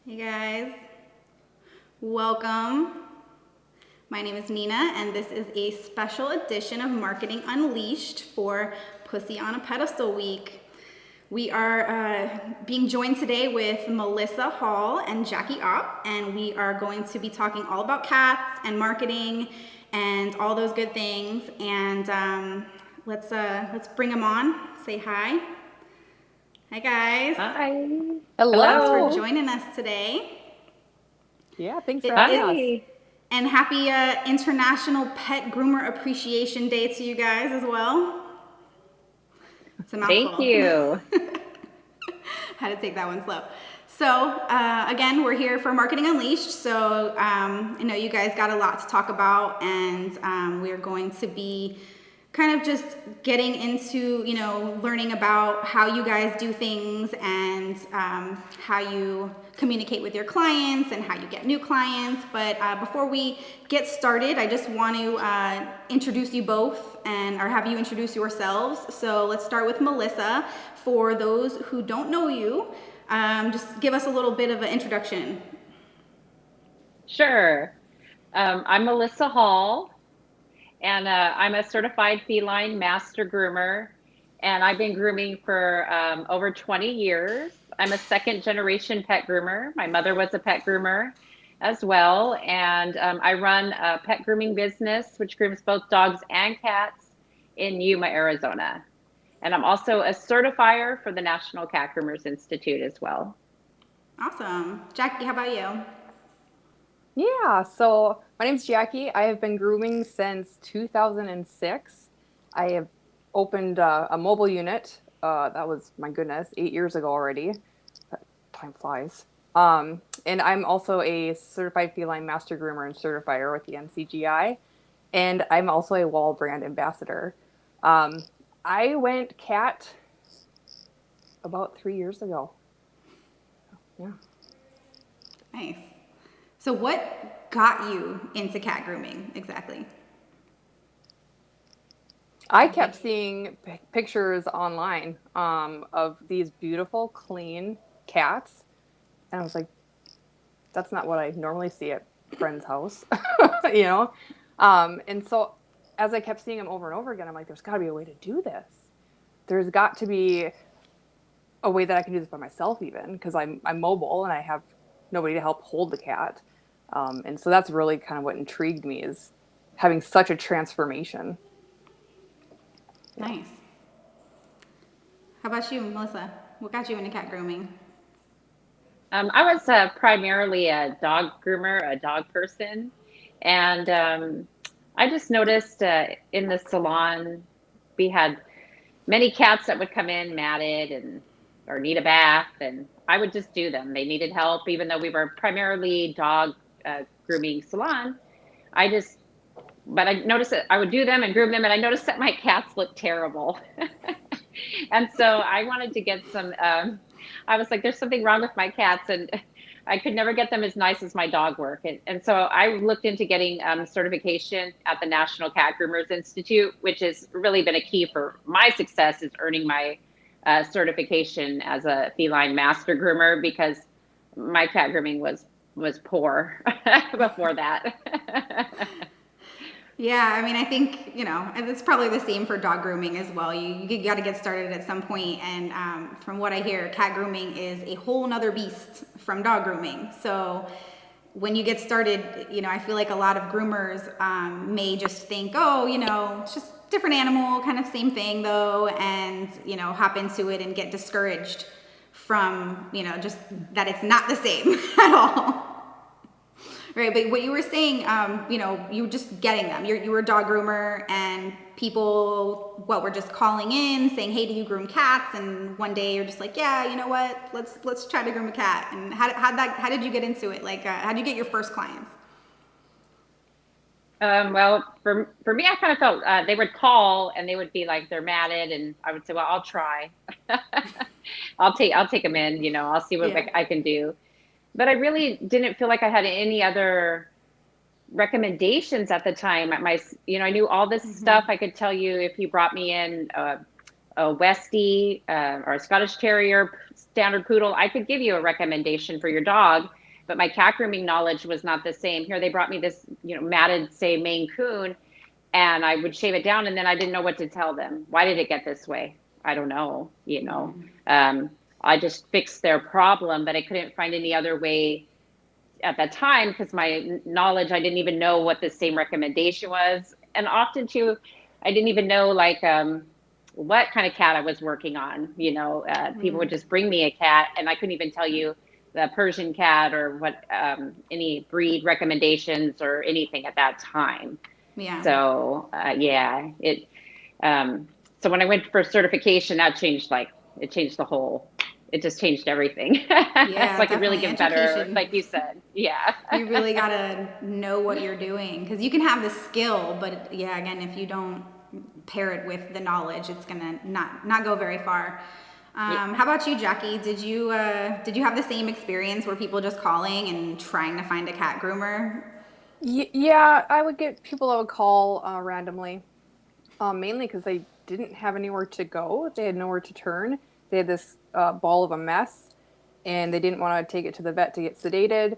Hey guys, welcome. My name is Nina, and this is a special edition of Marketing Unleashed for Pussy on a Pedestal Week. We are being joined today with Melissa Hall and Jackie Opp, and we are going to be talking all about cats and marketing and all those good things. And let's bring them on. Say hi. Hi guys. Hi. Thanks for Hello. Hello. joining us today. Yeah, thanks for It, having it, us. Hi. and happy International Pet Groomer Appreciation Day to you guys as well. It's a Thank mouthful. you. Had to take that one slow. So, again, we're here for Marketing Unleashed. So, I know you guys got a lot to talk about, and we're going to be kind of just getting into, learning about how you guys do things and how you communicate with your clients and how you get new clients. But before we get started, I just want to introduce you both or have you introduce yourselves. So let's start with Melissa. For those who don't know you, just give us a little bit of an introduction. Sure. I'm Melissa Hall, and I'm a certified feline master groomer, and I've been grooming for over 20 years. I'm a second generation pet groomer. My mother was a pet groomer as well, and I run a pet grooming business which grooms both dogs and cats in Yuma, Arizona. And I'm also a certifier for the National Cat Groomers Institute as well. Awesome. Jackie, how about you? Yeah, so my name's Jackie. I have been grooming since 2006. I have opened a mobile unit. That was, my goodness, 8 years ago already. Time flies. And I'm also a certified feline master groomer and certifier with the NCGI. And I'm also a wall brand ambassador. Um, I went cat about 3 years ago. Yeah. Nice. So, what got you into cat grooming exactly? I Jackie? kept seeing pictures online of these beautiful, clean cats, and I was like, "That's not what I normally see at friend's house," you know. And so, as I kept seeing them over and over again, I'm like, "There's got to be a way to do this. There's got to be a way that I can do this by myself, even because I'm mobile and I have nobody to help hold the cat." And so that's really kind of what intrigued me is having such a transformation. Yeah. Nice. How about you, Melissa? What got you into cat grooming? I was primarily a dog groomer, a dog person, and I just noticed in the salon we had many cats that would come in matted and or need a bath, and I would just do them. They needed help, even though we were primarily dog grooming salon. I just, but I noticed that I would do them and groom them, and I noticed that my cats looked terrible. And so I wanted to get some. I was like, "There's something wrong with my cats," and I could never get them as nice as my dog work. And so I looked into getting certification at the National Cat Groomers Institute, which has really been a key for my success, is earning my certification as a feline master groomer because my cat grooming was poor before that. Yeah, I mean, I think, and it's probably the same for dog grooming as well. You got to get started at some point, and from what I hear, cat grooming is a whole nother beast from dog grooming. So when you get started, I feel like a lot of groomers may just think, oh, it's just different animal, kind of same thing though, and, hop into it and get discouraged from, just that it's not the same at all. Right, but what you were saying, you were just getting them. You were a dog groomer, and people, were just calling in saying, "Hey, do you groom cats?" And one day you're just like, "Yeah, you know what? Let's try to groom a cat." And how did you get into it? Like, how did you get your first clients? Well, for me, I kind of felt they would call and they would be like they're matted, and I would say, "Well, I'll try. I'll take them in. I'll see what Yeah. I can do." But I really didn't feel like I had any other recommendations at the time. I knew all this stuff. I could tell you if you brought me in a Westie or a Scottish Terrier, standard poodle, I could give you a recommendation for your dog, but my cat grooming knowledge was not the same. Here they brought me this, matted, say, Maine Coon, and I would shave it down, and then I didn't know what to tell them. Why did it get this way? I don't know. I just fixed their problem, but I couldn't find any other way at that time because my knowledge, I didn't even know what the same recommendation was. And often too, I didn't even know what kind of cat I was working on. People would just bring me a cat and I couldn't even tell you the Persian cat or what, any breed recommendations or anything at that time. Yeah. So so when I went for certification, that changed it just changed everything. Yeah, So I could really definitely. get better, Education. like you said. Yeah. You really gotta know what you're doing because you can have the skill, but yeah, again, if you don't pair it with the knowledge, it's gonna not go very far. Yeah. How about you, Jacque? Did you have the same experience where people just calling and trying to find a cat groomer? Yeah, I would get people that would call randomly, mainly because they didn't have anywhere to go. They had nowhere to turn. They had this ball of a mess, and they didn't want to take it to the vet to get sedated,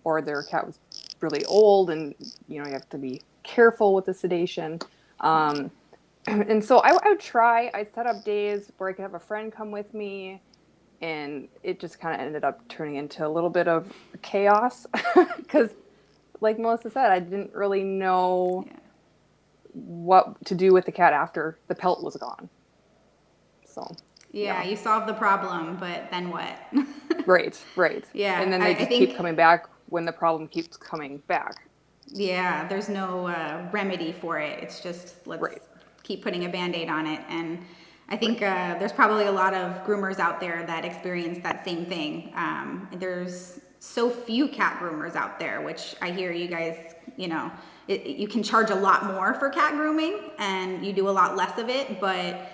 or their cat was really old, and you have to be careful with the sedation. And so I would try. I'd set up days where I could have a friend come with me, and it just kind of ended up turning into a little bit of chaos because, like Melissa said, I didn't really know what to do with the cat after the pelt was gone. So Yeah, you solve the problem, but then what? right. Yeah, And then they I just think keep coming back when the problem keeps coming back. yeah, there's no remedy for it. It's just let's Right. keep putting a band-aid on it. And I think there's probably a lot of groomers out there that experience that same thing. There's so few cat groomers out there, which I hear you guys, you can charge a lot more for cat grooming and you do a lot less of it, but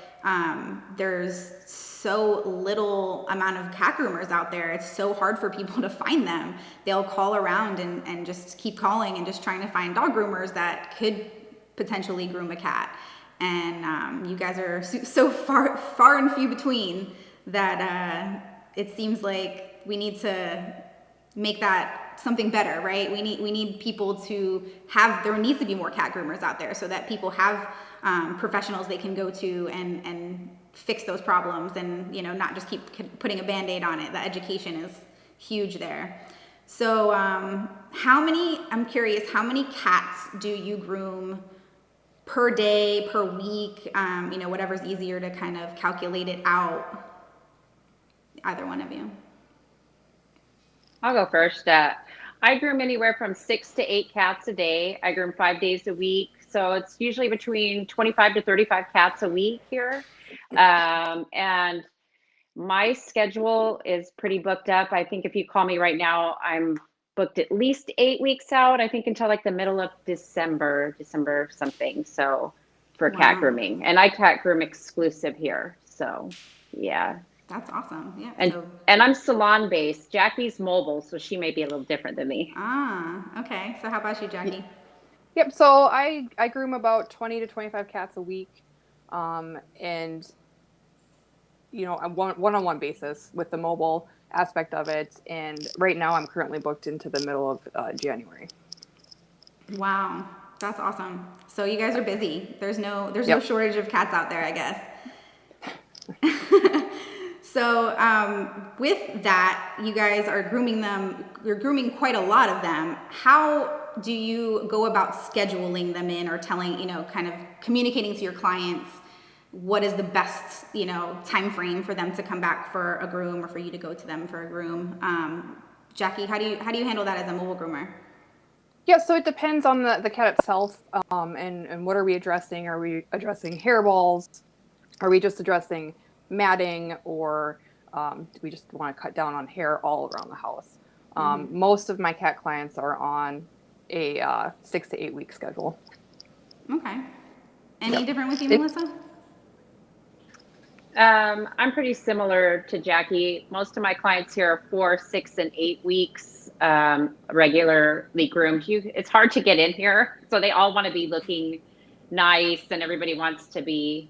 there's so little amount of cat groomers out there. It's so hard for people to find them. They'll call around and just keep calling and just trying to find dog groomers that could potentially groom a cat. And you guys are so far and few between that it seems like we need to make that something better, right? We need people to have, there needs to be more cat groomers out there so that people have professionals they can go to and fix those problems and, not just keep putting a Band-Aid on it. The education is huge there. So I'm curious, how many cats do you groom per day, per week? Whatever's easier to kind of calculate it out. Either one of you. I'll go first. I groom anywhere from 6 to 8 cats a day. I groom 5 days a week. So it's usually between 25 to 35 cats a week here. And my schedule is pretty booked up. I think if you call me right now, I'm booked at least 8 weeks out, I think until like the middle of December something. So for cat grooming. And I cat groom exclusive here. So yeah. That's awesome. Yeah. And I'm salon based. Jackie's mobile, so she may be a little different than me. Okay. So how about you, Jacque? Yep. So I groom about 20 to 25 cats a week, and a one-on-one basis with the mobile aspect of it. And right now, I'm currently booked into the middle of January. Wow, that's awesome. So you guys are busy. There's no Yep. shortage of cats out there, I guess. So with that, you guys are grooming them. You're grooming quite a lot of them. How do you go about scheduling them in or telling, kind of communicating to your clients what is the best, time frame for them to come back for a groom or for you to go to them for a groom? Jacque, how do you handle that as a mobile groomer? Yeah, so it depends on the cat itself, and what are we addressing? Are we addressing hairballs? Are we just addressing matting, or do we just want to cut down on hair all around the house? Most of my cat clients are on a 6 to 8 week schedule. Okay. Any Yep. different with you, Melissa? I'm pretty similar to Jacque. Most of my clients here are 4, 6, and 8 weeks regularly groomed. It's hard to get in here, so they all want to be looking nice, and everybody wants to be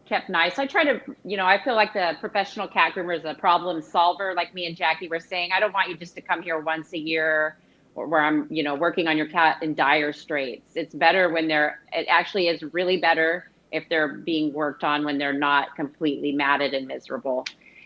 kept nice. I try to, I feel like the professional cat groomer is a problem solver, like me and Jackie were saying. I don't want you just to come here once a year or where I'm, working on your cat in dire straits. It's better when it actually is really better if they're being worked on when they're not completely matted and miserable.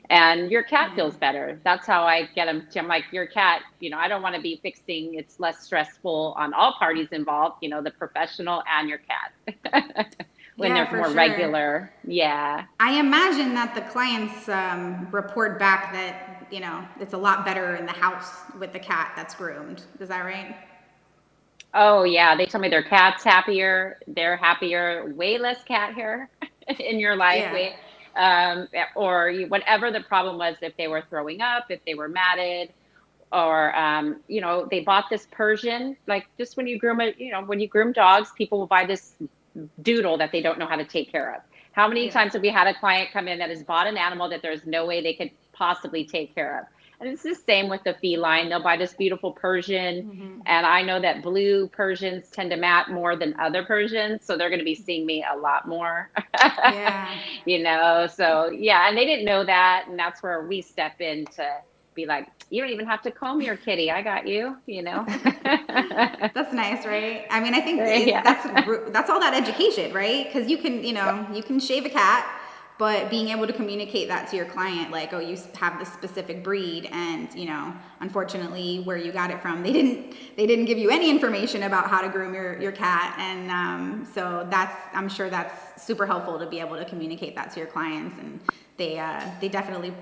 And your cat Yeah. feels better. That's how I get them to, I'm like, your cat, I don't want to be fixing, it's less stressful on all parties involved, the professional and your cat. When Yeah, they're for more sure. regular. Yeah. I imagine that the clients report back that, it's a lot better in the house with the cat that's groomed. Is that right? Oh, yeah. They tell me their cat's happier. They're happier. Way less cat hair in your life. Yeah. Way, or whatever the problem was, if they were throwing up, if they were matted, or they bought this Persian. Like just when you groom when you groom dogs, people will buy this doodle that they don't know how to take care of. How many Yes. times have we had a client come in that has bought an animal that there's no way they could possibly take care of? And it's the same with the feline. They'll buy this beautiful Persian. And I know that blue Persians tend to mat more than other Persians. So they're going to be seeing me a lot more, Yeah. So yeah. And they didn't know that. And that's where we step in to be like, you don't even have to comb your kitty. I got you. That's nice, right? I mean, I think Yeah. that's all that education, right? Because you can shave a cat, but being able to communicate that to your client, like, oh, you have this specific breed, and unfortunately, where you got it from, they didn't give you any information about how to groom your cat, and so I'm sure that's super helpful to be able to communicate that to your clients, and they definitely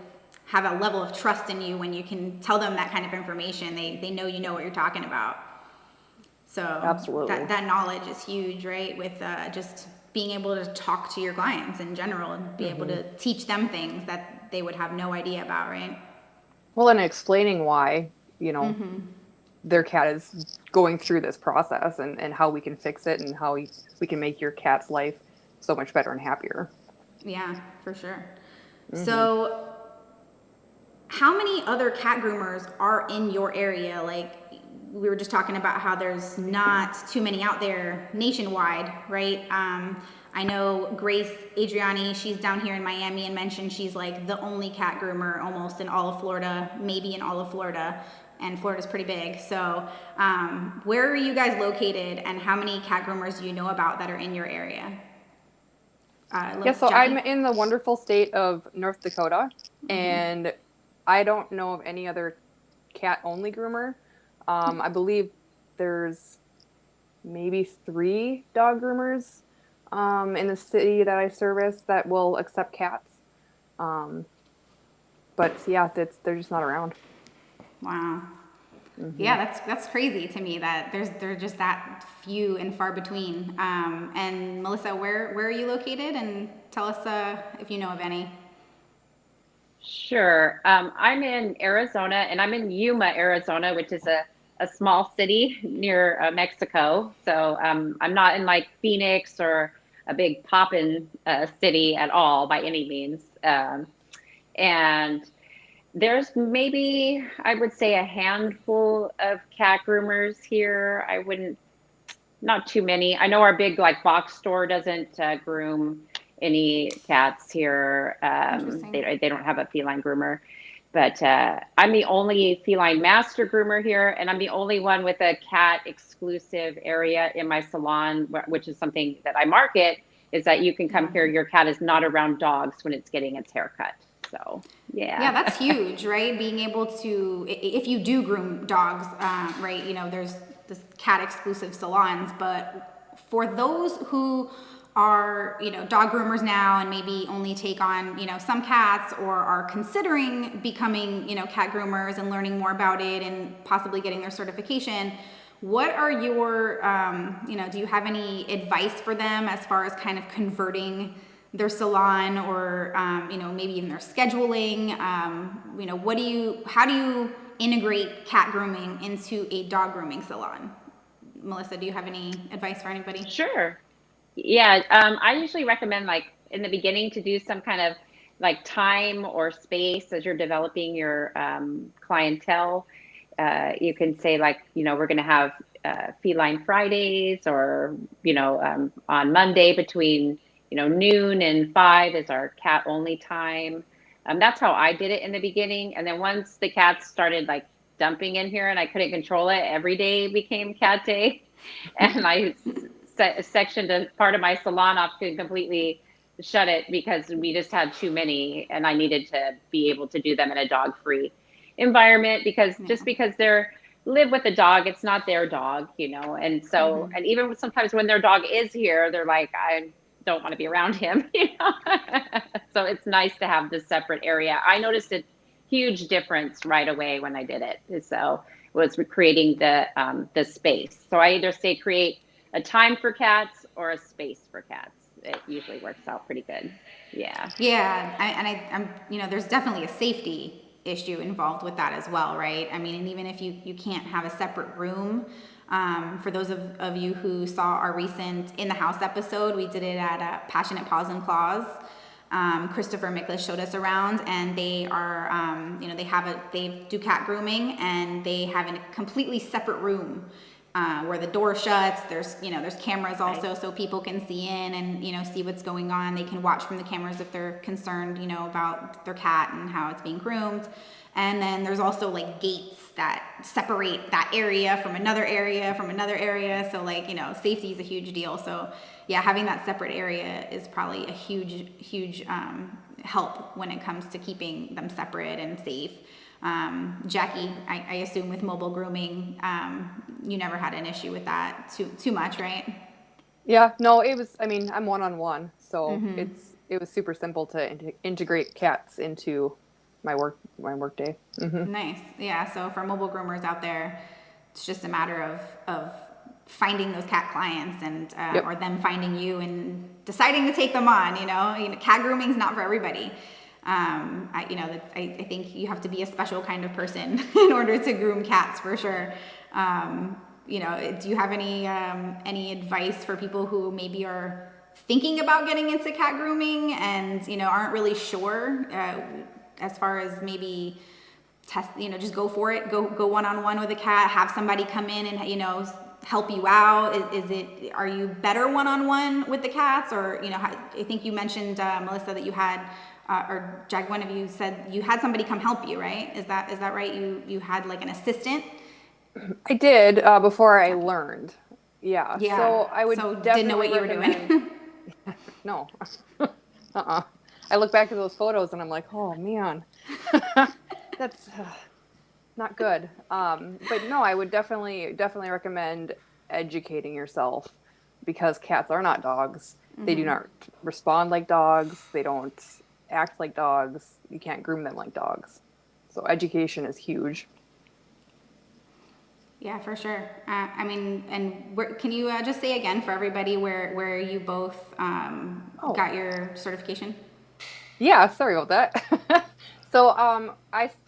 have a level of trust in you when you can tell them that kind of information. They know you know what you're talking about. So Absolutely. that knowledge is huge, right? With just being able to talk to your clients in general and be able to teach them things that they would have no idea about, right? Well, and explaining why, you know, their cat is going through this process and how we can fix it and how we can make your cat's life so much better and happier. Yeah, for sure. So how many other cat groomers are in your area? Like we were just talking about how there's not too many out there nationwide, right? I know Grace Adriani, she's down here in Miami and mentioned she's like the only cat groomer almost in all of Florida, maybe in all of Florida. And Florida's pretty big. So where are you guys located and how many cat groomers do you know about that are in your area? Yeah, so I'm Jackie? in the wonderful state of North Dakota, and I don't know of any other cat-only groomer. I believe there's maybe 3 dog groomers in the city that I service that will accept cats. Um, but yeah, they're just not around. Wow. Yeah, that's crazy to me that they're just that few and far between. And Melissa, where are you located? And tell us if you know of any. Sure. I'm in Arizona and I'm in Yuma, Arizona, which is a small city near Mexico. So I'm not in like Phoenix or a big poppin' city at all by any means. And there's maybe, I would say, a handful of cat groomers here. Not too many. I know our big like box store doesn't groom any cats here. Interesting. They don't have a feline groomer, but I'm the only feline master groomer here, and I'm the only one with a cat exclusive area in my salon, which is something that I market. Is that you can come Yeah. here. Your cat is not around dogs when it's getting its hair cut. So Yeah, yeah. that's huge, right? Being able to, if you do groom dogs, right? There's this cat exclusive salons, but for those who are, dog groomers now and maybe only take on, some cats or are considering becoming, cat groomers and learning more about it and possibly getting their certification, what are your, do you have any advice for them as far as kind of converting their salon or, maybe even their scheduling? How do you integrate cat grooming into a dog grooming salon? Melissa, do you have any advice for anybody? Sure. Yeah, I usually recommend like in the beginning to do some kind of like time or space as you're developing your clientele. You can say like, we're going to have Feline Fridays or, on Monday between noon and 5 is our cat only time. That's how I did it in the beginning. And then once the cats started like dumping in here and I couldn't control it, every day became cat day. And I sectioned a part of my salon off to completely shut it because we just had too many and I needed to be able to do them in a dog free environment because just because they're live with a dog, it's not their dog, and so and even sometimes when their dog is here, they're like, I don't want to be around him. So it's nice to have this separate area. I noticed a huge difference right away when I did it. So it was creating the space. So I either say create a time for cats or a space for cats. It usually works out pretty good. Yeah. Yeah, I'm, there's definitely a safety issue involved with that as well, right? I mean, and even if you can't have a separate room, for those of you who saw our recent In the House episode, we did it at Passionate Paws and Claws. Christopher Miklas showed us around, and they are, they do cat grooming, and they have a completely separate room. Where the door shuts, there's cameras also, so people can see in and, see what's going on. They can watch from the cameras if they're concerned, about their cat and how it's being groomed. And then there's also like gates that separate that area from another area from another area. So like, safety is a huge deal. So yeah, having that separate area is probably a huge help when it comes to keeping them separate and safe. Jacque, I assume with mobile grooming, you never had an issue with that too much, right? Yeah, no, I'm one-on-one, so it was super simple to integrate cats into my work day. Nice. Yeah. So for mobile groomers out there, it's just a matter of finding those cat clients and or them finding you and deciding to take them on. Cat grooming is not for everybody. I think you have to be a special kind of person in order to groom cats for sure. Do you have any advice for people who maybe are thinking about getting into cat grooming and aren't really sure as far as maybe test, just go for it, go one-on-one with a cat, have somebody come in and help you out? Are you better one-on-one with the cats, or I think you mentioned Melissa that you had or Jacque, one of you said you had somebody come help you, right? Is that right? You had like an assistant? I did before I learned. Yeah. Yeah. So I would didn't know what you were doing. No. I look back at those photos and I'm like, oh man, that's not good. But no, I would definitely recommend educating yourself because cats are not dogs. They do not respond like dogs. They don't act like dogs. You can't groom them like dogs. So education is huge. Yeah, for sure. Can you just say again for everybody where you both got your certification? Yeah, sorry about that. So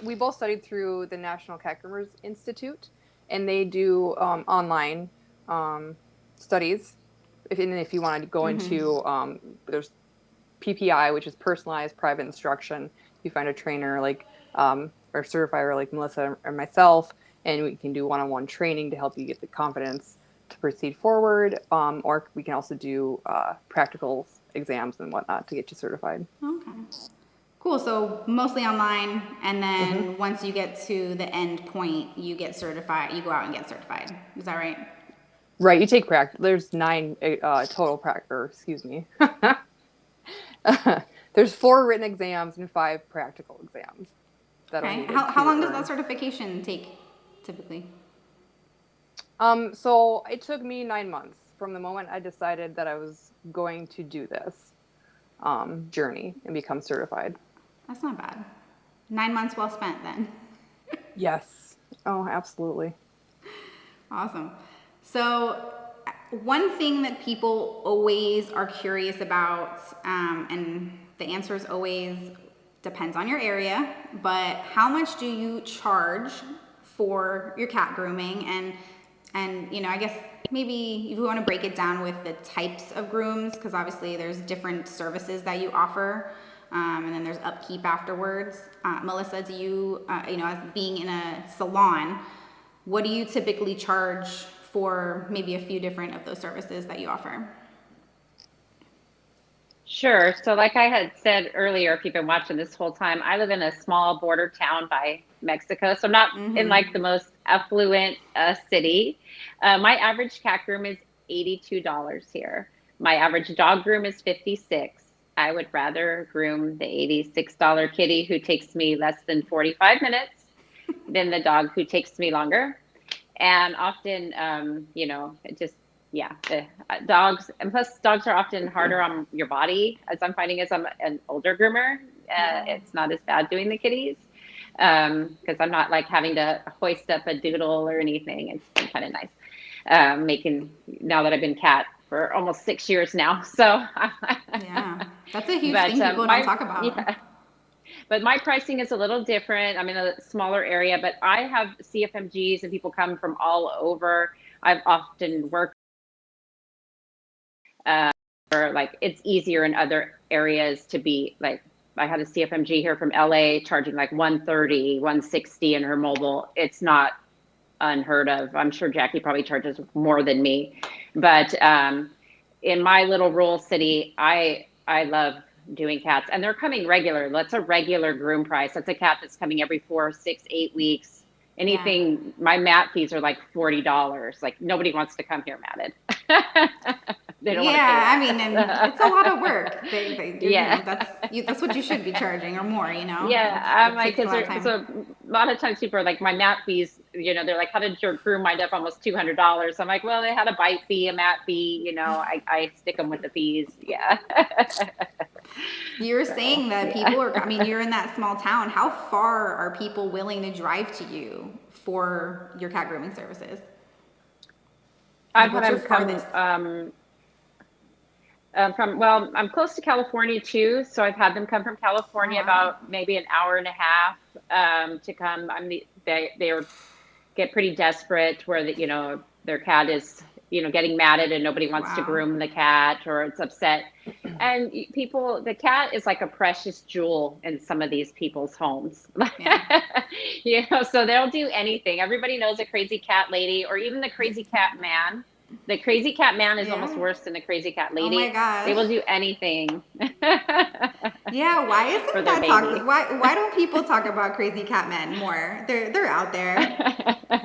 we both studied through the National Cat Groomers Institute, and they do online studies. If you want to go into there's PPI, which is personalized private instruction. You find a trainer like or certifier like Melissa or myself, and we can do one-on-one training to help you get the confidence to proceed forward. Or we can also do practical exams and whatnot to get you certified. Okay. Cool. So mostly online, and then once you get to the end point, you get certified. You go out and get certified. Is that right? Right. You take practice. There's 9 total excuse me. There's 4 written exams and 5 practical exams. Okay. How long does that certification take, typically? So it took me 9 months from the moment I decided that I was going to do this journey and become certified. That's not bad. 9 months well spent then. Yes. Oh, absolutely. Awesome. So one thing that people always are curious about, and the answer is always depends on your area, but how much do you charge for your cat grooming? And I guess maybe if you want to break it down with the types of grooms, because obviously there's different services that you offer, and then there's upkeep afterwards. Melissa, do you, as being in a salon, what do you typically charge for maybe a few different of those services that you offer? Sure. So, like I had said earlier, if you've been watching this whole time, I live in a small border town by Mexico. So, I'm not in like the most affluent city. My average cat groom is $82 here. My average dog groom is 56. I would rather groom the $86 kitty who takes me less than 45 minutes than the dog who takes me longer. And often, it just, yeah, the dogs, and plus dogs are often harder on your body, as I'm finding as I'm an older groomer. Yeah. It's not as bad doing the kitties because I'm not like having to hoist up a doodle or anything. It's been kind of nice making, now that I've been cat for almost 6 years now. So, Yeah. That's a huge but thing people don't talk about. yeah, but my pricing is a little different. I'm in a smaller area, but I have CFMGs and people come from all over. I've often worked for like it's easier in other areas to be like I had a CFMG here from LA charging like 130, 160 in her mobile. It's not unheard of. I'm sure Jackie probably charges more than me. But in my little rural city, I love doing cats, and they're coming regular. That's a regular groom price. That's a cat that's coming every 4, 6, 8 weeks. Yeah. Anything, my mat fees are like $40. Like nobody wants to come here matted. They don't want to pay Yeah, I mean, and it's a lot of that. work. Yeah. That's what you should be charging or more. Yeah, I'm That like, takes a because lot of time. so a lot of times people are like, my mat fees, they're like, how did your groom wind up almost $200? I'm like, well, they had a bite fee, a mat fee, I stick them with the fees. Yeah. You were So, saying that yeah. people are. I mean, you're in that small town. How far are people willing to drive to you for your cat grooming services? I've Like, had what's your them farthest? well, I'm close to California too. So I've had them come from Oh California wow. about maybe an hour and a half to come. They are get pretty desperate where their cat is getting matted and nobody wants to Wow. groom the cat or it's upset, and the cat is like a precious jewel in some of these people's homes. Yeah. So they'll do anything. Everybody knows a crazy cat lady or even the crazy cat man. The crazy cat man is almost Yeah. worse than the crazy cat Oh my lady. They gosh. will do anything Yeah, why for isn't their that talked? baby. Why don't people talk about crazy cat men more? They're out there.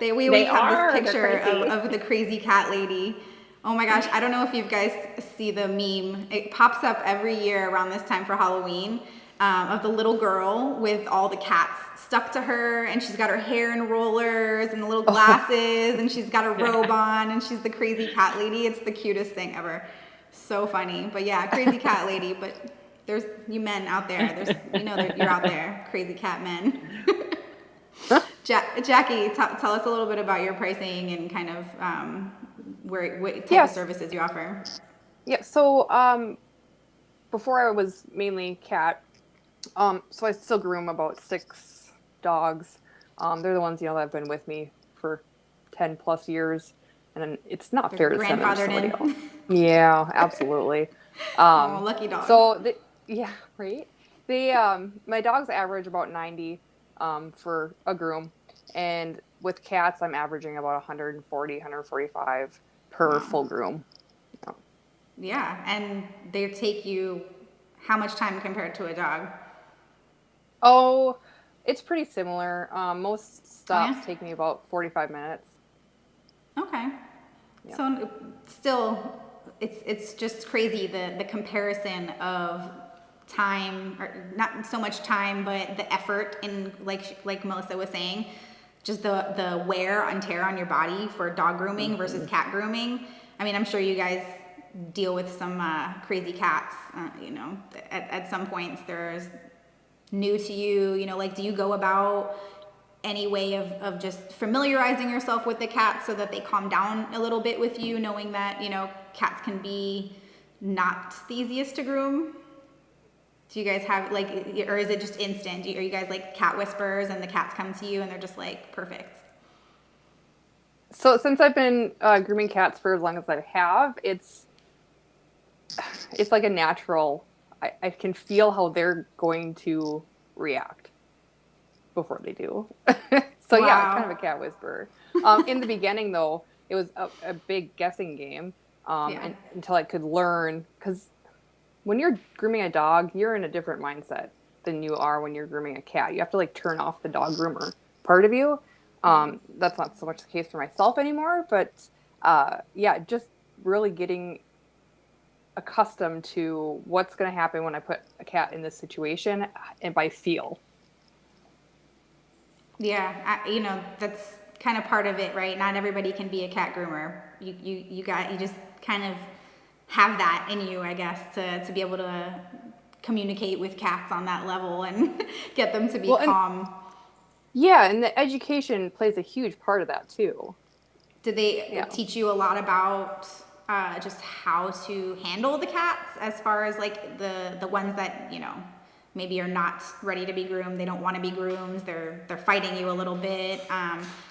We They always have this are. They're picture crazy. of the crazy cat lady. Oh my gosh, I don't know if you guys see the meme. It pops up every year around this time for Halloween, of the little girl with all the cats stuck to her, and she's got her hair in rollers and the little Oh, glasses, and she's got a robe on, and she's the crazy cat lady. It's the cutest thing ever. So funny. But yeah, crazy cat lady. But there's you men out there. That you're out there, crazy cat men. Jackie, tell us a little bit about your pricing and kind of what type of yes. services you offer. Yeah. So before I was mainly cat, so I still groom about 6 dogs. They're the ones, that have been with me for 10 plus years. And it's not They're fair to send them to grandfathered somebody else. in. Yeah, absolutely. Oh, Um, lucky dog. so yeah, right. My dogs average about 90, for a groom. And with cats, I'm averaging about 140, 145 per Wow. full groom. Yeah, and they take you how much time compared to a dog? Oh, it's pretty similar. Most Oh stops yeah. take me about 45 minutes. Okay. Yeah. So still, it's just crazy the comparison of time, or not so much time, but the effort in like Melissa was saying, just the wear and tear on your body for dog grooming versus Hmm. cat grooming. I mean, I'm sure you guys deal with some crazy cats. At some points, there's new to you. Like, do you go about any way of just familiarizing yourself with the cat so that they calm down a little bit with you, knowing that cats can be not the easiest to groom? Do you guys have like, or is it just instant? Are you guys like cat whispers and the cats come to you and they're just like perfect? So since I've been grooming cats for as long as I have, it's like a natural. I can feel how they're going to react before they do. So yeah, kind of Wow. a cat whisperer. In the beginning, though, it was a big guessing game, Yeah. and until I could learn, because when you're grooming a dog, you're in a different mindset than you are when you're grooming a cat. You have to like turn off the dog groomer part of you. That's not so much the case for myself anymore, but yeah, just really getting accustomed to what's going to happen when I put a cat in this situation and by feel. Yeah, that's kind of part of it, right? Not everybody can be a cat groomer. You just kind of have that in you, I guess, to be able to communicate with cats on that level and get them to be Well, and calm. yeah, and the education plays a huge part of that too. Did they Yeah. teach you a lot about just how to handle the cats as far as like the ones that maybe are not ready to be groomed, they don't want to be groomed, they're fighting you a little bit.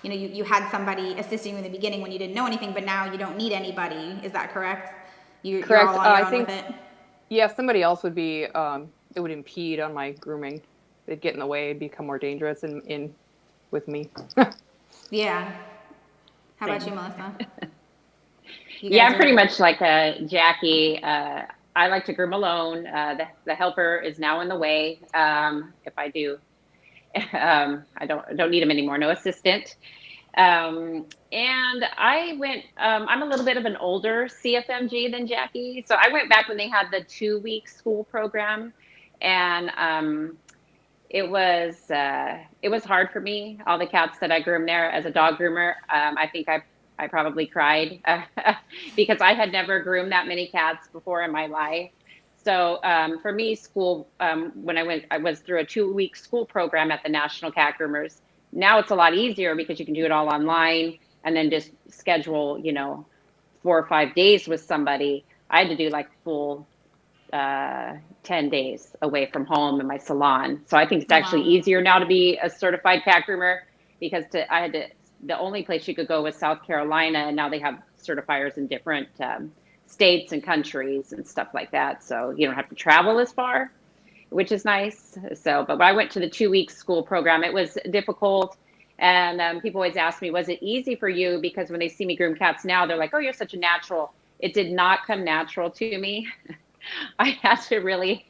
You had somebody assisting you in the beginning when you didn't know anything, but now you don't need anybody. Is that correct? You're all Correct. on your I own with think, it. yeah, somebody else would be, it would impede on my grooming. They'd get in the way, become more dangerous in with me. Yeah. How about you, Same. Melissa? You Yeah, guys I'm pretty are. much like Jackie. I like to groom alone. The helper is now in the way. If I do, I don't need him anymore. No assistant. And I went. I'm a little bit of an older CFMG than Jackie, so I went back when they had the 2 week school program, and it was hard for me. All the cats that I groomed there as a dog groomer, I think I probably cried because I had never groomed that many cats before in my life. So for me, school when I was through a 2 week school program at the National Cat Groomers. Now it's a lot easier because you can do it all online and then just schedule, 4 or 5 days with somebody. I had to do like full 10 days away from home in my salon. So I think it's Oh, actually wow. easier now to be a certified cat groomer because the only place you could go was South Carolina, and now they have certifiers in different states and countries and stuff like that. So you don't have to travel as far, which is nice. So, but when I went to the 2 week school program, it was difficult. And people always ask me, was it easy for you? Because when they see me groom cats now, they're like, oh, you're such a natural. It did not come natural to me. I had to really,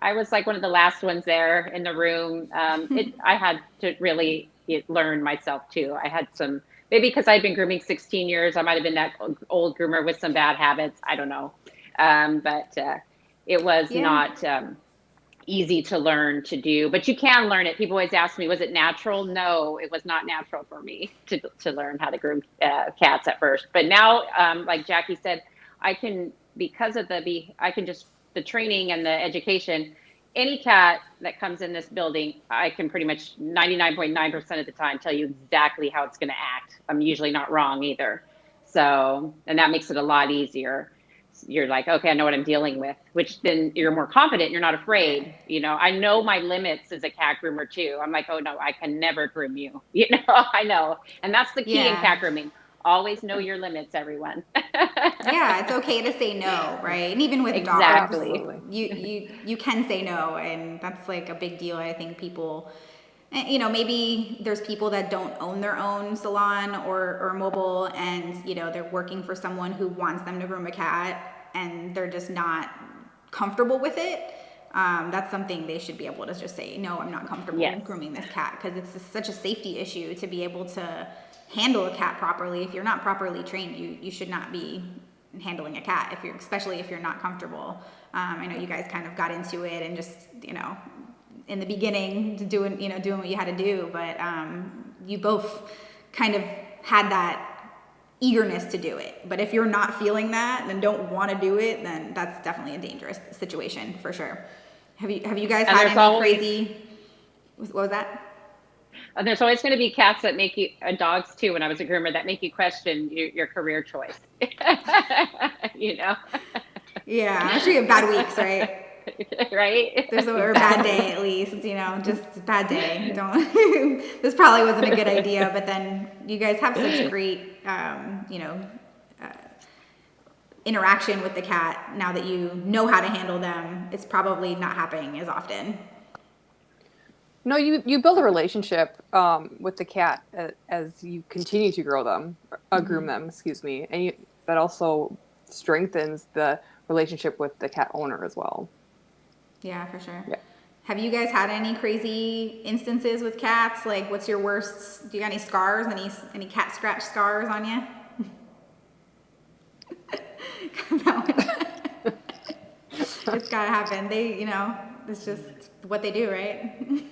I was like one of the last ones there in the room. I had to really learn myself too. I had some, maybe because I'd been grooming 16 years, I might have been that old groomer with some bad habits. I don't know. But it was Yeah. not easy to learn to do, but you can learn it. People always ask me, was it natural? No, it was not natural for me to learn how to groom cats at first. But now, like Jackie said, I can, because of I can just, the training and the education, any cat that comes in this building, I can pretty much 99.9% of the time tell you exactly how it's going to act. I'm usually not wrong either. So, and that makes it a lot easier. You're like, okay, I know what I'm dealing with, which then you're more confident. You're not Yeah. afraid. I know my limits as a cat groomer too. I'm like, oh no, I can never groom you. I know. And that's the key in Yeah. cat grooming. Always know your limits, everyone. Yeah, it's okay to say no, right? And even with dogs, Exactly. Absolutely. you can say no, and that's like a big deal. I think people, maybe there's people that don't own their own salon or mobile, and they're working for someone who wants them to groom a cat, and they're just not comfortable with it. That's something they should be able to just say, no, I'm not comfortable Yes. grooming this cat, because it's just such a safety issue to be able to handle a cat properly. If you're not properly trained, you should not be handling a cat, especially if you're not comfortable. I know you guys kind of got into it and just in the beginning doing what you had to do, but you both kind of had that eagerness to do it. But if you're not feeling that and don't want to do it, then that's definitely a dangerous situation for sure. Have you guys And had there's any always crazy? What was that? there's always going to be cats that make you, dogs too. When I was a groomer, that make you question your career choice. you know, Yeah, I'm sure you have bad weeks, right? right? There's a bad Exactly. day at least, just bad day. Don't. This probably wasn't a good idea, but then you guys have such great, interaction with the cat. Now that you know how to handle them, it's probably not happening as often. No, you build a relationship with the cat as you continue to grow them, groom them, excuse me, and that also strengthens the relationship with the cat owner as well. Yeah, for sure. Yeah. Have you guys had any crazy instances with cats? Like, what's your worst? Do you got any scars? Any cat scratch scars on you? It's gotta happen. It's just what they do, right?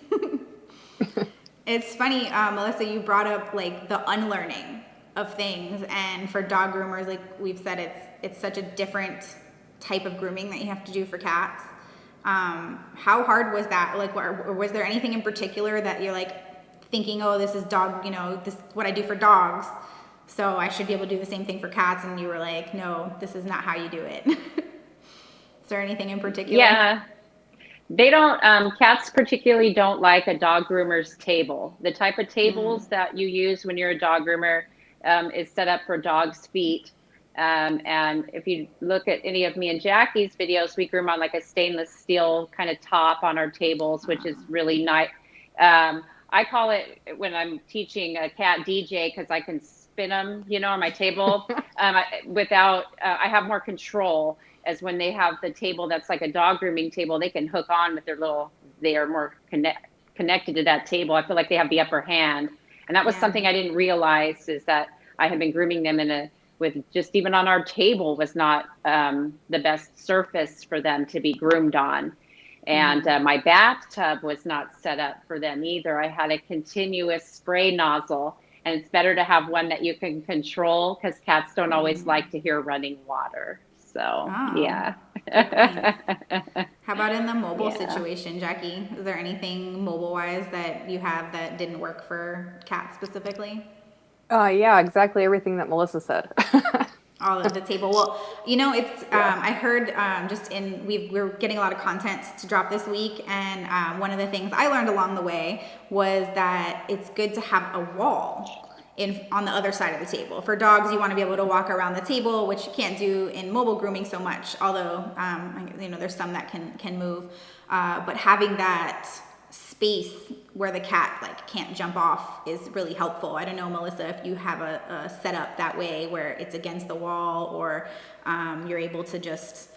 It's funny, Melissa, you brought up like the unlearning of things, and for dog groomers, like we've said, it's such a different type of grooming that you have to do for cats. How hard was that? Like, or was there anything in particular that you're like thinking, oh, this is dog, this is what I do for dogs, so I should be able to do the same thing for cats, and you were like, no, this is not how you do it. Is there anything in particular? Yeah. They don't, cats particularly don't like a dog groomer's table. The type of tables that you use when you're a dog groomer is set up for dogs' feet. And if you look at any of me and Jackie's videos, we groom on like a stainless steel kind of top on our tables, which is really nice. I call it, when I'm teaching a cat DJ, because I can spin them, on my table I have more control. As when they have the table that's like a dog grooming table, they can hook on with they are more connected to that table. I feel like they have the upper hand. And that was something I didn't realize, is that I had been grooming them with just even on our table was not the best surface for them to be groomed on. And my bathtub was not set up for them either. I had a continuous spray nozzle, and it's better to have one that you can control, because cats don't always like to hear running water. So, yeah. How about in the mobile situation, Jackie? Is there anything mobile-wise that you have that didn't work for cats specifically? Yeah, exactly everything that Melissa said. All of the table. Well, it's I heard we're getting a lot of content to drop this week, and one of the things I learned along the way was that it's good to have a wall on the other side of the table. For dogs, you want to be able to walk around the table, which you can't do in mobile grooming so much, although there's some that can move, but having that space where the cat can't jump off is really helpful. I don't know, Melissa, if you have a setup that way where it's against the wall, or you're able to just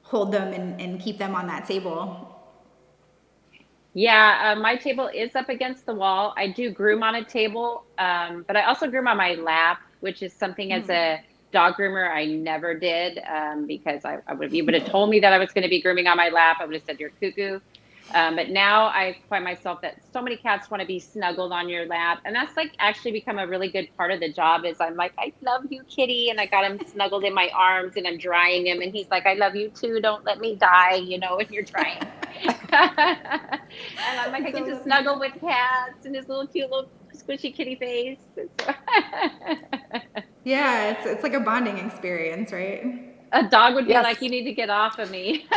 hold them and keep them on that table. Yeah, my table is up against the wall. I do groom on a table, but I also groom on my lap, which is something as a dog groomer I never did, because you would have told me that I was going to be grooming on my lap, I would have said you're cuckoo. But now I find myself that so many cats want to be snuggled on your lap. And that's actually become a really good part of the job, is I'm like, I love you, kitty. And I got him snuggled in my arms, and I'm drying him. And he's like, I love you too. Don't let me die, when you're trying. And I'm like, I get to snuggle with cats and his little cute little squishy kitty face. Yeah, it's like a bonding experience, right? A dog would be like, you need to get off of me.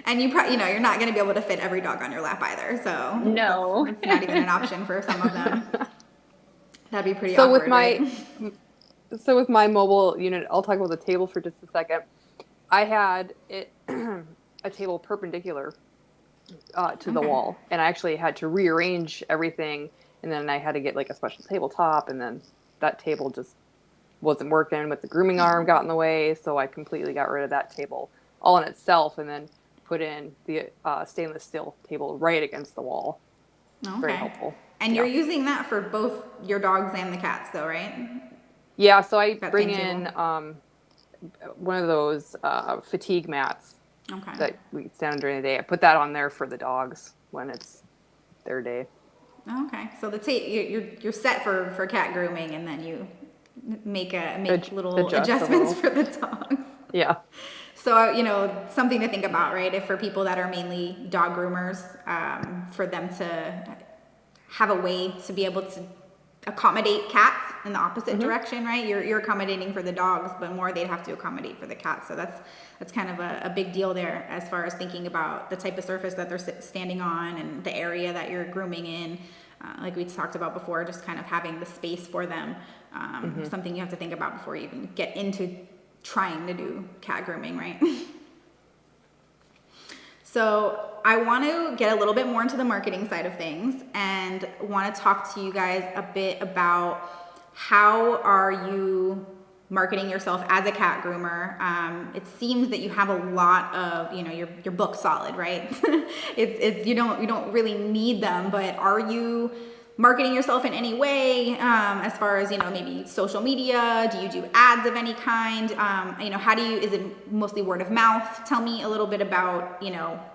And you're not going to be able to fit every dog on your lap either. So no, it's not even an option for some of them. That'd be pretty awkward. So with my mobile unit, I'll talk about the table for just a second. I had a table perpendicular to the wall, and I actually had to rearrange everything, and then I had to get a special tabletop, and then that table just wasn't working with the grooming arm got in the way, so I completely got rid of that table all in itself, and then put in the stainless steel table right against the wall. Okay. Very helpful. And you're using that for both your dogs and the cats, though, right? Yeah, so I bring in one of those fatigue mats that we stand on during the day. I put that on there for the dogs when it's their day. Okay, so you're set for cat grooming, and then you make little adjustments for the dogs. Yeah. So, something to think about, right? If for people that are mainly dog groomers, for them to have a way to be able to accommodate cats in the opposite direction, right? You're accommodating for the dogs, but more they'd have to accommodate for the cats. So that's kind of a big deal there, as far as thinking about the type of surface that they're standing on and the area that you're grooming in. Like we talked about before, just kind of having the space for them. Something you have to think about before you even get into trying to do cat grooming, right? So I want to get a little bit more into the marketing side of things, and want to talk to you guys a bit about how are you marketing yourself as a cat groomer. It seems that you have a lot of, your book's solid, right? It's you don't really need them, but are you marketing yourself in any way, as far as, maybe social media? Do you do ads of any kind? Is it mostly word of mouth? Tell me a little bit about,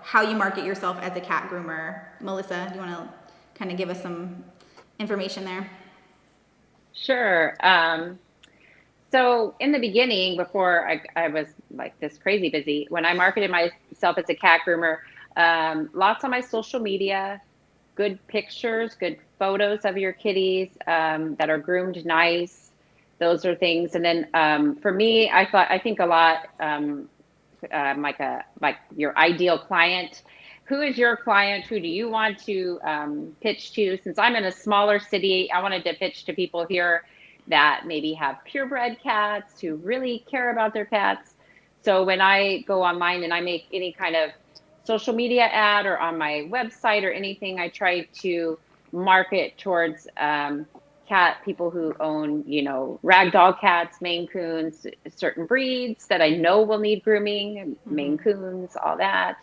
how you market yourself as a cat groomer. Melissa, do you want to kind of give us some information there? Sure. So in the beginning, before I was like this crazy busy, when I marketed myself as a cat groomer, lots on my social media, good pictures, good photos of your kitties that are groomed nice. Those are things. And then for me, I think a lot like your ideal client. Who is your client? Who do you want to pitch to? Since I'm in a smaller city, I wanted to pitch to people here that maybe have purebred cats, who really care about their cats. So when I go online and I make any kind of social media ad or on my website or anything, I try to market towards cat people who own, ragdoll cats, Maine Coons, certain breeds that I know will need grooming, Maine Coons, all that.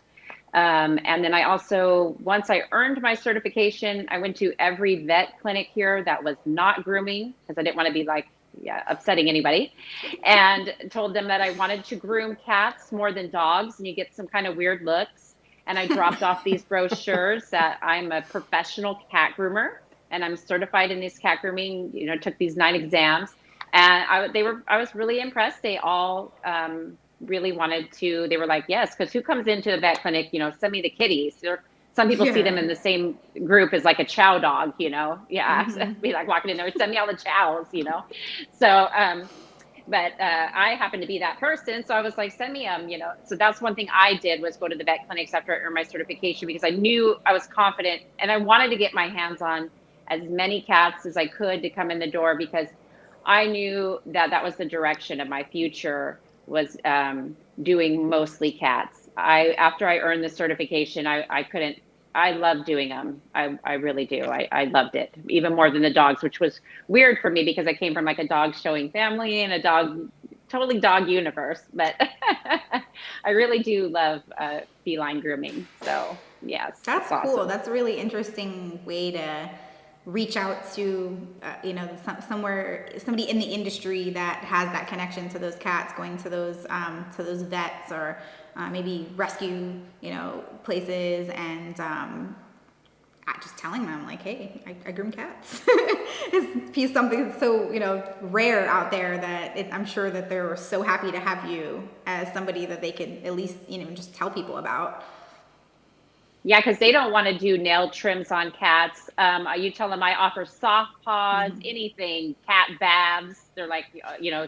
And then I also, once I earned my certification, I went to every vet clinic here that was not grooming, because I didn't want to be upsetting anybody, and told them that I wanted to groom cats more than dogs, and you get some kind of weird looks. And I dropped off these brochures that I'm a professional cat groomer and I'm certified in this cat grooming, took these 9 exams, and I was really impressed. They all, really wanted to, they were like, yes, because who comes into the vet clinic, send me the kitties. Or some people see them in the same group as like a chow dog, yeah, be like walking in there, send me all the chows, So, but I happen to be that person. So I was like, send me them, So that's one thing I did, was go to the vet clinics after I earned my certification, because I knew, I was confident, and I wanted to get my hands on as many cats as I could to come in the door, because I knew that that was the direction of my future, was doing mostly cats. After I earned the certification, I couldn't, I love doing them. I really do. I loved it even more than the dogs, which was weird for me because I came from like a dog showing family and a totally dog universe. But I really do love feline grooming. So yes, That's it's cool. awesome. That's a really interesting way to reach out to, somewhere, somebody in the industry that has that connection to those cats, going to those vets, or maybe rescue, places, and just telling them like, hey, I groom cats. It's something that's so, rare out there, that I'm sure that they're so happy to have you as somebody that they could at least, just tell people about. Yeah, because they don't want to do nail trims on cats. You tell them I offer soft paws, anything, cat baths. They're like,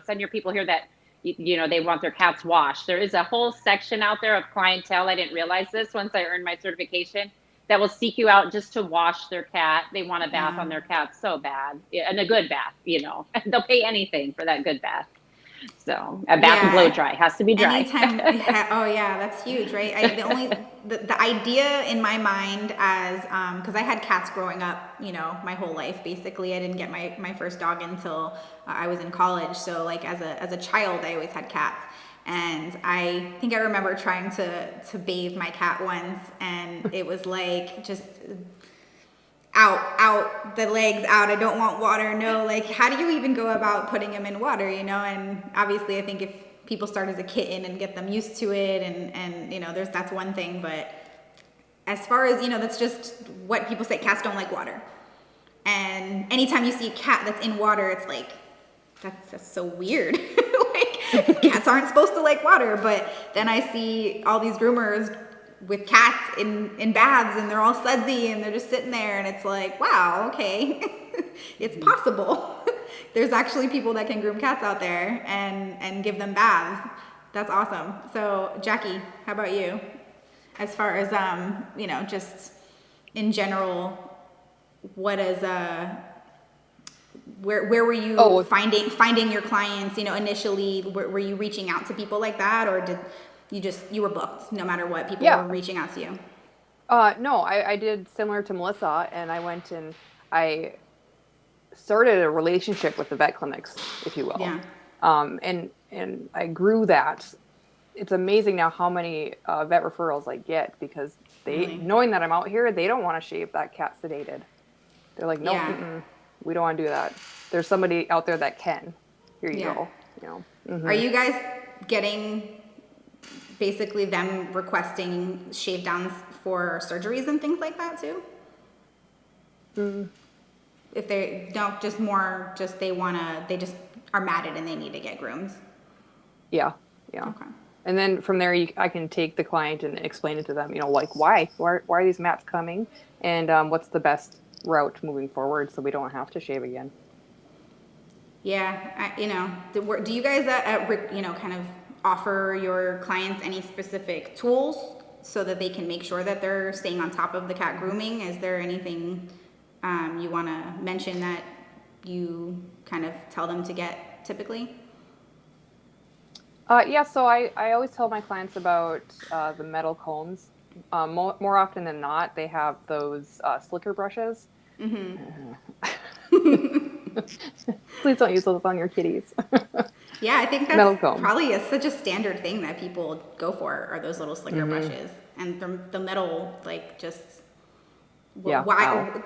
send your people here that, they want their cats washed. There is a whole section out there of clientele. I didn't realize this once I earned my certification, that will seek you out just to wash their cat. They want a bath Yeah. on their cat so bad, and a good bath, They'll pay anything for that good bath. So a bath and blow Yeah. dry has to be dry. Anytime. Yeah, oh yeah, that's huge, right? The idea in my mind, as because I had cats growing up, my whole life basically. I didn't get my first dog until I was in college. So like as a child, I always had cats. And I think I remember trying to bathe my cat once, and it was like just out, the legs out, I don't want water, no, like, how do you even go about putting them in water, and obviously I think if people start as a kitten and get them used to it, and that's one thing, but as far as, that's just what people say, cats don't like water. And anytime you see a cat that's in water, it's like, that's so weird. Like, cats aren't supposed to like water, but then I see all these groomers with cats in baths, and they're all sudsy, and they're just sitting there, and it's like, wow, okay. It's possible. There's actually people that can groom cats out there and give them baths. That's awesome. So Jacque, how about you? As far as just in general, what is where were you finding your clients, initially? Were you reaching out to people like that, or did you were booked no matter what, people were reaching out to you? No, I did similar to Melissa, and I went and I started a relationship with the vet clinics, if you will. Yeah. And I grew that. It's amazing now how many vet referrals I get because Really? knowing that I'm out here, they don't want to shave that cat sedated. They're like, nope, Yeah. we don't want to do that. There's somebody out there that can. Here you Yeah. go. You know. Are Mm-hmm. you guys getting basically them requesting shave downs for surgeries and things like that too? Mm, If they don't, just more, just they just are matted and they need to get grooms. yeah, yeah. Okay. And then from there, I can take the client and explain it to them. You know, like why are these mats coming, and what's the best route moving forward, so we don't have to shave again. Yeah, do you guys kind of offer your clients any specific tools so that they can make sure that they're staying on top of the cat grooming? Is there anything you want to mention that you kind of tell them to get typically? Yeah, so I always tell my clients about the metal combs. More often than not, they have those slicker brushes. Please don't use those on your kitties. Yeah, I think Metal that's combs. probably such a standard thing that people go for are those little slicker Hmm. brushes and the metal like just Yeah. Ow.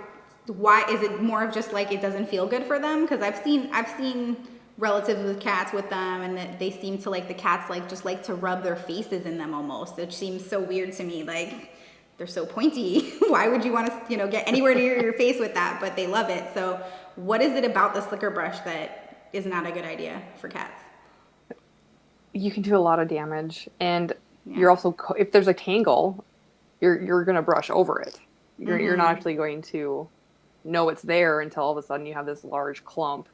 why is it more of just like it doesn't feel good for them? Because I've seen relatives with cats with them and that they seem to like the cats like just like to rub their faces in them almost, which seems so weird to me. Like they're so pointy. Why would you want to get anywhere near your face with that? But they love it. So what is it about the slicker brush that is not a good idea for cats? You can do a lot of damage, and Yeah. you're also if there's a tangle, you're gonna brush over it. You're not actually going to know it's there until all of a sudden you have this large clump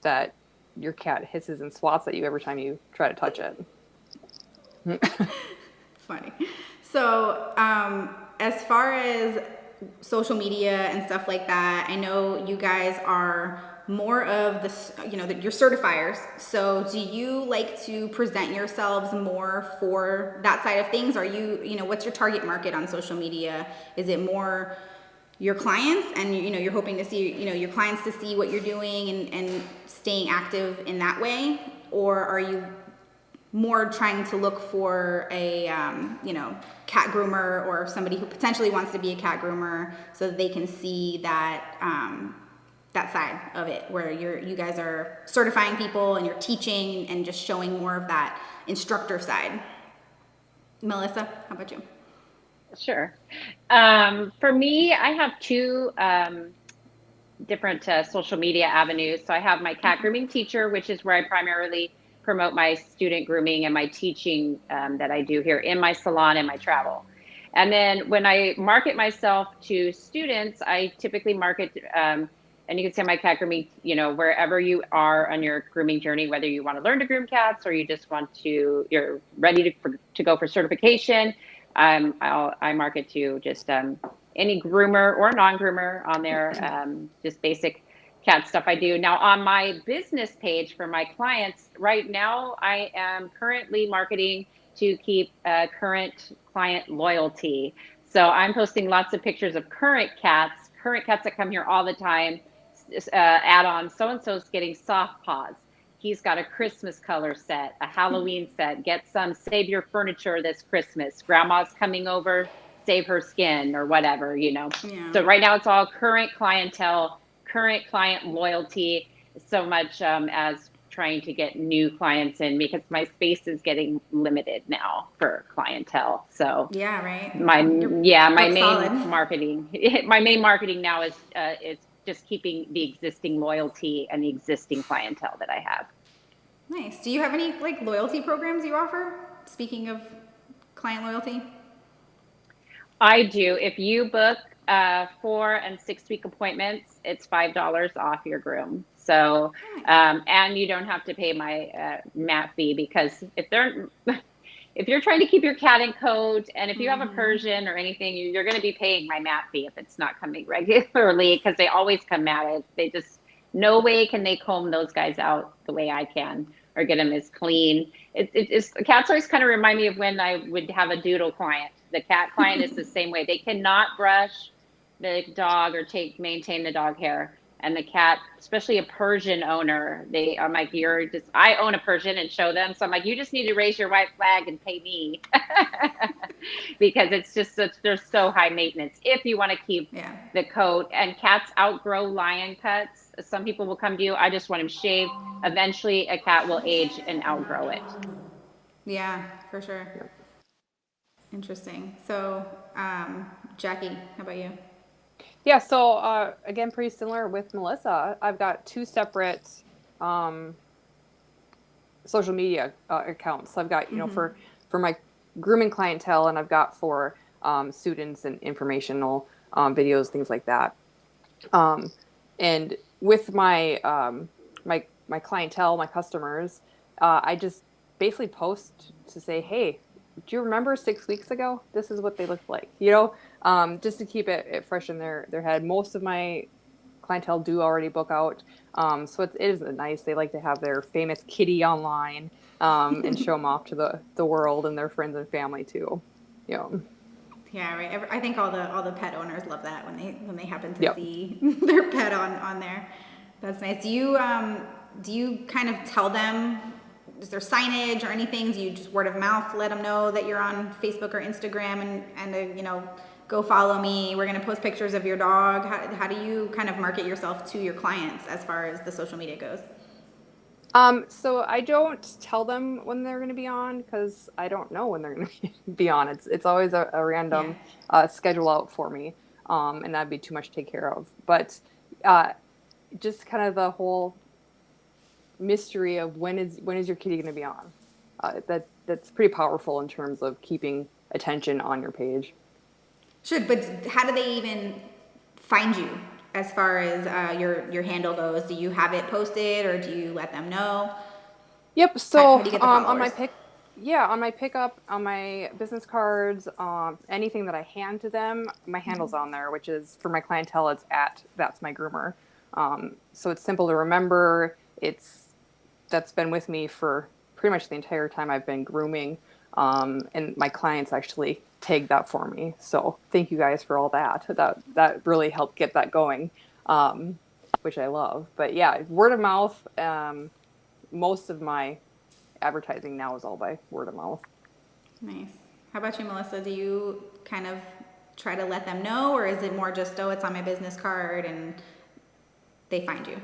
that your cat hisses and swats at you every time you try to touch it. Funny. So, as far as social media and stuff like that, I know you guys are more of you're certifiers. So, do you like to present yourselves more for that side of things? Are what's your target market on social media? Is it more your clients and you're hoping to see your clients to see what you're doing and staying active in that way, or are you more trying to look for a cat groomer or somebody who potentially wants to be a cat groomer so that they can see that that side of it where you guys are certifying people and you're teaching and just showing more of that instructor side? Melissa, how about you? Sure. For me, I have two different social media avenues. So I have my cat grooming teacher, which is where I primarily promote my student grooming and my teaching that I do here in my salon and my travel. And then when I market myself to students, I typically market, and you can say my cat grooming, wherever you are on your grooming journey, whether you want to learn to groom cats or you just you're ready to go for certification. I market to just any groomer or non-groomer on there, just basic cat stuff I do. Now on my business page for my clients, right now I am currently marketing to keep current client loyalty. So I'm posting lots of pictures of current cats that come here all the time. Add on, so-and-so's getting soft paws. He's got a Christmas color set, a Halloween set. Get some, save your furniture this Christmas. Grandma's coming over, save her skin or whatever. Yeah. So right now it's all current clientele, current client loyalty, so much as trying to get new clients in because my space is getting limited now for clientele. So Yeah, right. my You're yeah, my booked main solid. marketing, my main marketing now is just keeping the existing loyalty and the existing clientele that I have. Nice. Do you have any like loyalty programs you offer? Speaking of client loyalty? I do. If you book 4 and 6 week appointments, it's $5 off your groom. So, Nice. and you don't have to pay my mat fee because if you're trying to keep your cat in coat and if you have a Persian or anything, you're going to be paying my mat fee if it's not coming regularly because they always come matted. They just, no way can they comb those guys out the way I can or get them as clean. It's cats always kind of remind me of when I would have a doodle client. The cat client is the same way. They cannot brush the dog or maintain the dog hair. and the cat, especially a Persian owner, I'm like, I own a Persian and show them. So I'm like, you just need to raise your white flag and pay me because it's just they're so high maintenance. If you want to keep Yeah. the coat, and cats outgrow lion cuts. Some people will come to you, I just want him shaved. Eventually a cat will age and outgrow it. Yeah, for sure. Yep. Interesting. So, Jackie, how about you? Yeah, so again, pretty similar with Melissa. I've got two separate um, social media accounts. I've got, for my grooming clientele, and I've got for students and informational videos, things like that. Um, and with my clientele, my customers, I just basically post to say, hey, do you remember 6 weeks ago? This is what they looked like, just to keep it fresh in their head. Most of my clientele do already book out. So it is nice. They like to have their famous kitty online, and show them off to the world and their friends and family too. You know. Yeah, right. I think all the pet owners love that when they happen to Yep. see their pet on there. That's nice. Do you kind of tell them? Is there signage or anything? Do you just word of mouth let them know that you're on Facebook or Instagram and go follow me? We're gonna post pictures of your dog. How do you kind of market yourself to your clients as far as the social media goes? So I don't tell them when they're going to be on because I don't know when they're going to be on. It's always a Yeah. random schedule out for me, and that'd be too much to take care of. But uh, just kind of the whole mystery of when is your kitty going to be on? That's pretty powerful in terms of keeping attention on your page. Sure, but how do they even find you as far as your handle goes? Do you have it posted or do you let them know? Yep. How So do you get the on followers? on my pickup, on my business cards, anything that I hand to them, my handle's on there, which is for my clientele. It's at That's My Groomer. So it's simple to remember. That's been with me for pretty much the entire time I've been grooming. And my clients actually tag that for me. So thank you guys for all that. That really helped get that going, which I love. But yeah, word of mouth. Most of my advertising now is all by word of mouth. Nice. How about you, Melissa? Do you kind of try to let them know, or is it more just, oh, it's on my business card and they find you?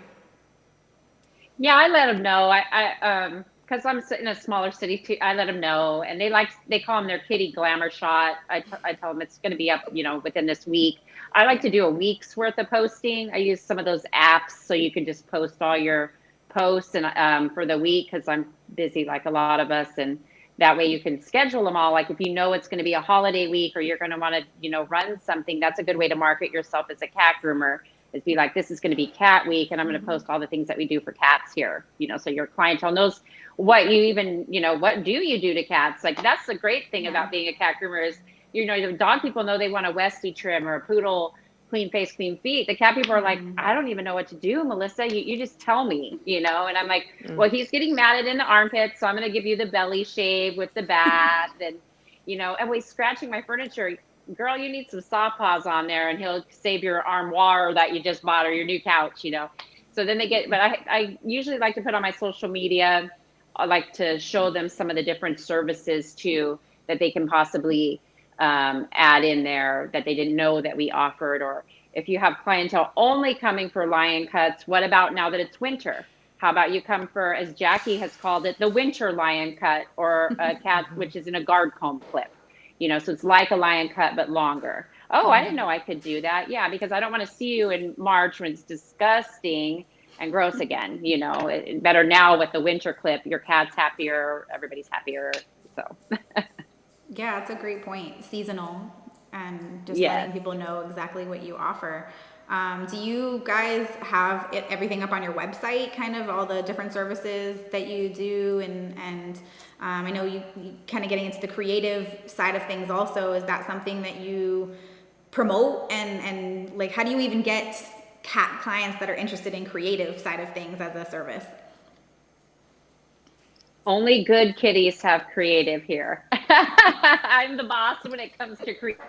Yeah, I let them know. Because I'm in a smaller city too. I let them know, and they call them their kitty glamour shot. I tell them it's going to be up, within this week. I like Yeah. to do a week's worth of posting. I use some of those apps so you can just post all your posts and for the week because I'm busy like a lot of us, and that way you can schedule them all. Like if you know it's going to be a holiday week or you're going to want to, run something, that's a good way to market yourself as a cat groomer is be like, this is going to be cat week and I'm going to post all the things that we do for cats here, so your clientele knows what you even, what do you do to cats? Like that's the great thing Yeah. about being a cat groomer is, the dog people know they want a Westie trim or a poodle, clean face, clean feet. The cat people are like, I don't even know what to do, Melissa. You just tell me, and I'm like, Mm. well, he's getting matted in the armpits. So I'm going to give you the belly shave with the bath and, and he's scratching my furniture. Girl, you need some soft paws on there and he'll save your armoire that you just bought or your new couch. So then but I usually like to put on my social media, I like to show them some of the different services too that they can possibly add in there that they didn't know that we offered. Or if you have clientele only coming for lion cuts, what about now that it's winter? How about you come for, as Jackie has called it, the winter lion cut or a cat, which is in a guard comb clip? So it's like a lion cut, but longer. Oh, I didn't know I could do that. Yeah, because I don't want to see you in March when it's disgusting and gross again. Better now with the winter clip, your cat's happier, everybody's happier. So, Yeah, it's a great point. Seasonal and just letting yes. people know exactly what you offer. Do you guys have everything up on your website, kind of all the different services that you do? And I know you kind of getting into the creative side of things also. Is that something that you promote? And like, how do you even get cat clients that are interested in creative side of things as a service? Only good kitties have creative here. I'm the boss when it comes to creative.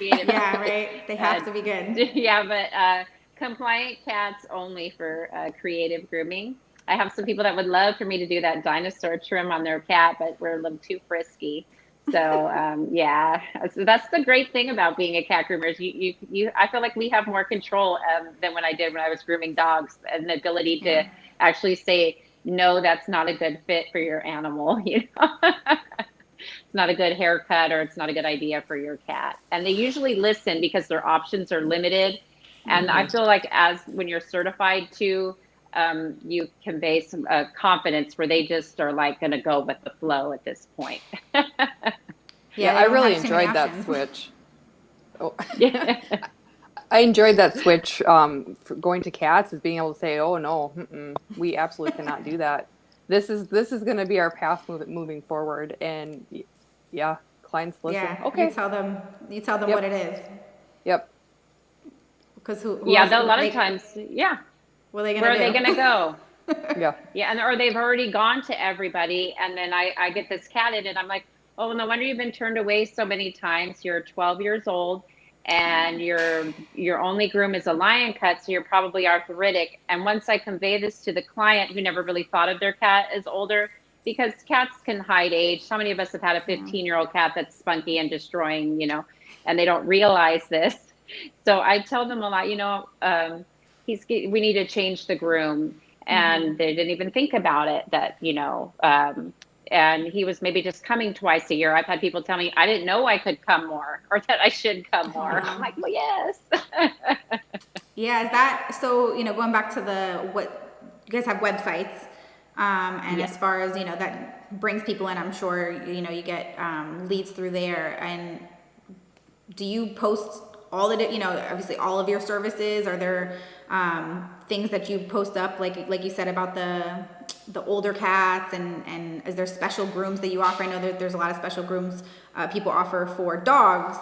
Yeah, right. They have to be good. Yeah, but compliant cats only for creative grooming. I have some people that would love for me to do that dinosaur trim on their cat, but we're a little too frisky. So yeah, so that's the great thing about being a cat groomer is I feel like we have more control than when I did when I was grooming dogs, and the ability to Yeah. actually say no, that's not a good fit for your animal. You know, it's not a good haircut or it's not a good idea for your cat. And they usually listen because their options are limited. And I feel like as when you're certified to, you convey some confidence where they just are like going to go with the flow at this point. Yeah, Yeah, they I don't really have too many enjoyed that options. switch. Oh, Yeah. I enjoyed that switch for going to cats is being able to say, "Oh no, we absolutely cannot do that. This is going to be our path moving forward." And yeah, clients listen. Yeah, Okay, you tell them what yep, it is. yep, Because who Yeah, else, though a lot of times, yeah. what are they Where gonna are they going to do? go? yeah. Yeah, and or they've already gone to everybody, and then I get this cat in, and I'm like, oh, no wonder you've been turned away so many times. You're 12 years old, and your only groom is a lion cut, so you're probably arthritic. And once I convey this to the client who never really thought of their cat as older, because cats can hide age. How many of us have had a Yeah. 15-year-old cat that's spunky and destroying, and they don't realize this. So I tell them a lot, we need to change the groom, and they didn't even think about it that and he was maybe just coming twice a year. I've had people tell me I didn't know I could come more or that I should come Oh more. I'm wow. like, well, yes. Yeah, is that so? Going back to what you guys have websites, and Yeah. as far as that brings people in, I'm sure you get leads through there. And do you post all obviously all of your services? Are there things that you post up like you said about the older cats, and is there special grooms that you offer? I know that there's a lot of special grooms people offer for dogs,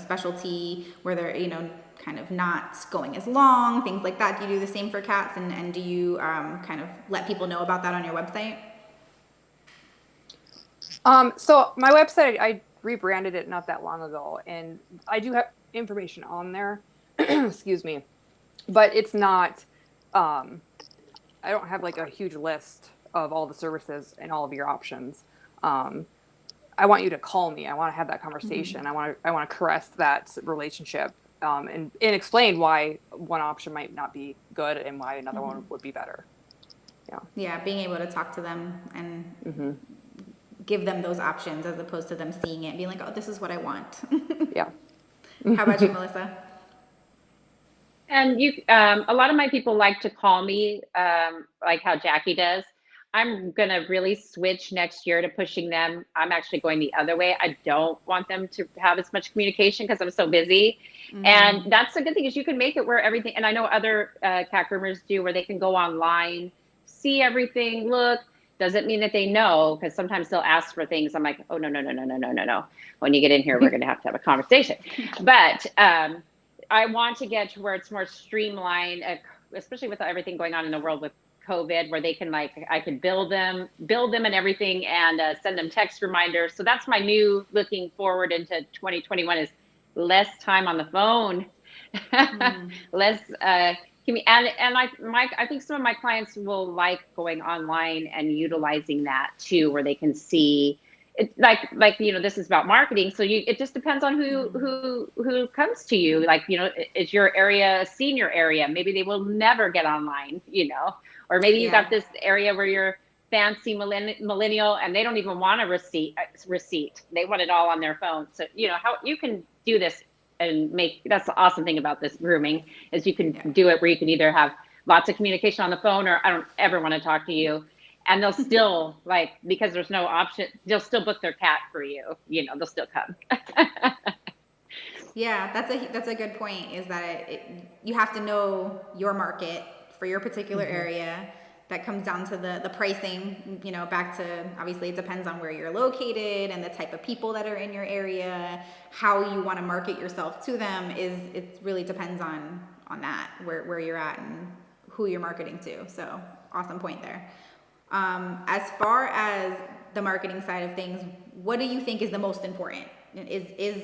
specialty where they're kind of not going as long, things like that. Do you do the same for cats, and do you kind of let people know about that on your website? So my website, I rebranded it not that long ago, and I do have information on there. Excuse me, but it's not. Um, I don't have like a huge list of all the services and all of your options. Um, I want you to call me. I want to have that conversation. I want to caress that relationship, and explain why one option might not be good and why another one would be better. Yeah. Yeah, being able to talk to them and Mm-hmm. give them those options as opposed to them seeing it and being like, oh, this is what I want. Yeah. How about you, Melissa? And a lot of my people like to call me, like how Jackie does. I'm gonna really switch next year to pushing them. I'm actually going the other way. I don't want them to have as much communication because I'm so busy. And that's the good thing is you can make it where everything. And I know other cat groomers do where they can go online, see everything, look. Doesn't mean that they know because sometimes they'll ask for things. I'm like, oh no no no no no no no no. When you get in here, we're gonna have to have a conversation. But I want to get to where it's more streamlined, especially with everything going on in the world with COVID, where they can I could build them and everything, and send them text reminders. So that's my new looking forward into 2021 is less time on the phone, less. I think some of my clients will like going online and utilizing that too, where they can see it this is about marketing, so it just depends on who comes to you, is your area a senior area, maybe they will never get online, or maybe you got Yeah. this area where you're fancy millennial and they don't even want a receipt, they want it all on their phone. So how you can do this and that's the awesome thing about this grooming is you can Yeah. do it where you can either have lots of communication on the phone or I don't ever want to talk to you, and they'll still because there's no option, they'll still book their cat for you, they'll still come. Yeah, that's a good point. Is that you have to know your market for your particular Mm-hmm. area. That comes down to the pricing. Back to obviously it depends on where you're located and the type of people that are in your area. How you want to market yourself to them it really depends on that where you're at and who you're marketing to. So awesome point there. As far as the marketing side of things, what do you think is the most important? Is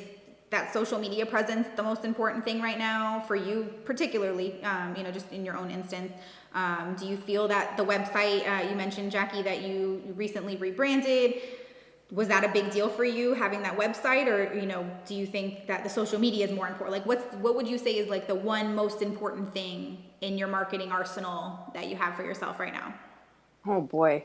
that social media presence the most important thing right now for you, particularly, just in your own instance? Do you feel that the website, you mentioned, Jacque, that you recently rebranded, was that a big deal for you having that website, or do you think that the social media is more important? Like, what would you say is like the one most important thing in your marketing arsenal that you have for yourself right now? Oh boy.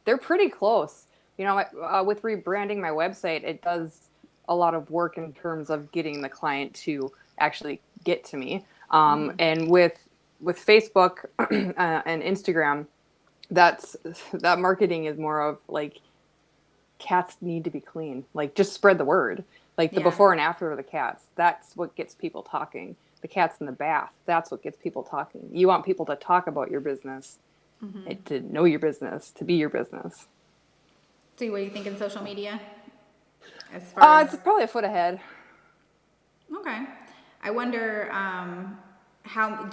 They're pretty close. With rebranding my website, it does a lot of work in terms of getting the client to actually get to me. And with Facebook and Instagram, that marketing is more of like cats need to be clean. Like just spread the word. Like the Yeah. before and after of the cats. That's what gets people talking. The cats in the bath. That's what gets people talking. You want people to talk about your business, to know your business, to be your business. So what do you think in social media? As far It's as, probably a foot ahead. okay. I wonder,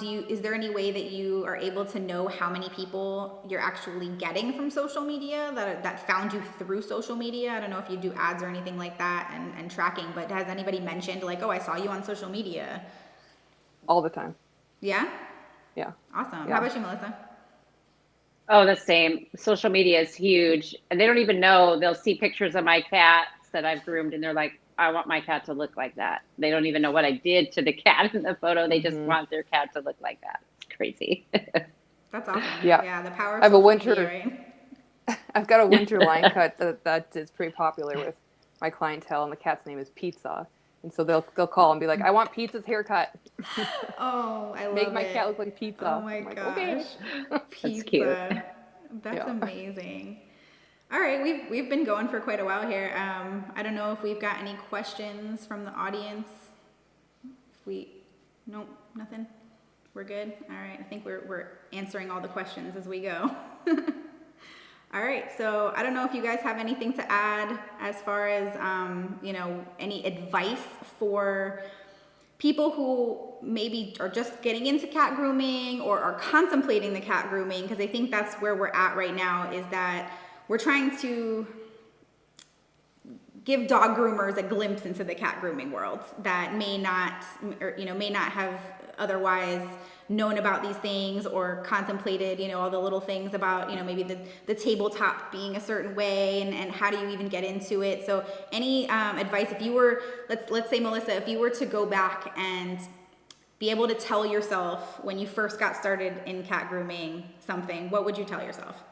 is there any way that you are able to know how many people you're actually getting from social media that found you through social media? I don't know if you do ads or anything like that and tracking, but has anybody mentioned like, oh, I saw you on social media? All the time. Yeah? Yeah. Awesome. How Yeah. about you, Melissa? Oh, the same. Social media is huge. And they don't even know. They'll see pictures of my cats that I've groomed and they're like, I want my cat to look like that. They don't even know what I did to the cat in the photo. They just want their cat to look like that. It's crazy. That's awesome. Yeah. Yeah, the power I of have a social media, winter right? I've got a winter line cut that is pretty popular with my clientele, and the cat's name is Pizza. And so they'll call and be like, I want Pizza's haircut. Oh, I Make love my cat it. look like Oh Pizza. my I'm like, gosh. okay. That's cute. Pizza. That's Yeah. amazing. All right, we've been going for quite a while here. I don't know if we've got any questions from the audience. Nope, nothing. We're good. All right, I think we're answering all the questions as we go. All right, so I don't know if you guys have anything to add as far as any advice for people who maybe are just getting into cat grooming or are contemplating the cat grooming, because I think that's where we're at right now, is that we're trying to give dog groomers a glimpse into the cat grooming world that may not have otherwise known about these things or contemplated all the little things about maybe the tabletop being a certain way, and how do you even get into it. So any advice, if you were, let's say, Melissa, if you were to go back and be able to tell yourself when you first got started in cat grooming something, what would you tell yourself?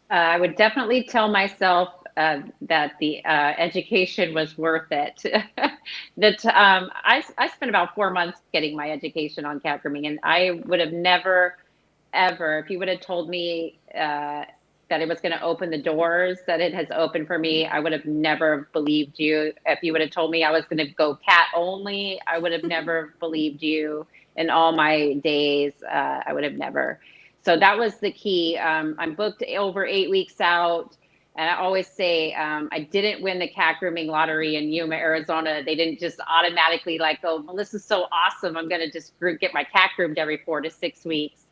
I would definitely tell myself that the education was worth it. I spent about 4 months getting my education on cat grooming, and I would have never, ever, if you would have told me that it was going to open the doors that it has opened for me, I would have never believed you. If you would have told me I was going to go cat only, I would have never believed you in all my days. I would have never. So that was the key. I'm booked over 8 weeks out. And I always say, I didn't win the cat grooming lottery in Yuma, Arizona. They didn't just automatically like, oh, Melissa's so awesome, I'm going to just get my cat groomed every 4 to 6 weeks.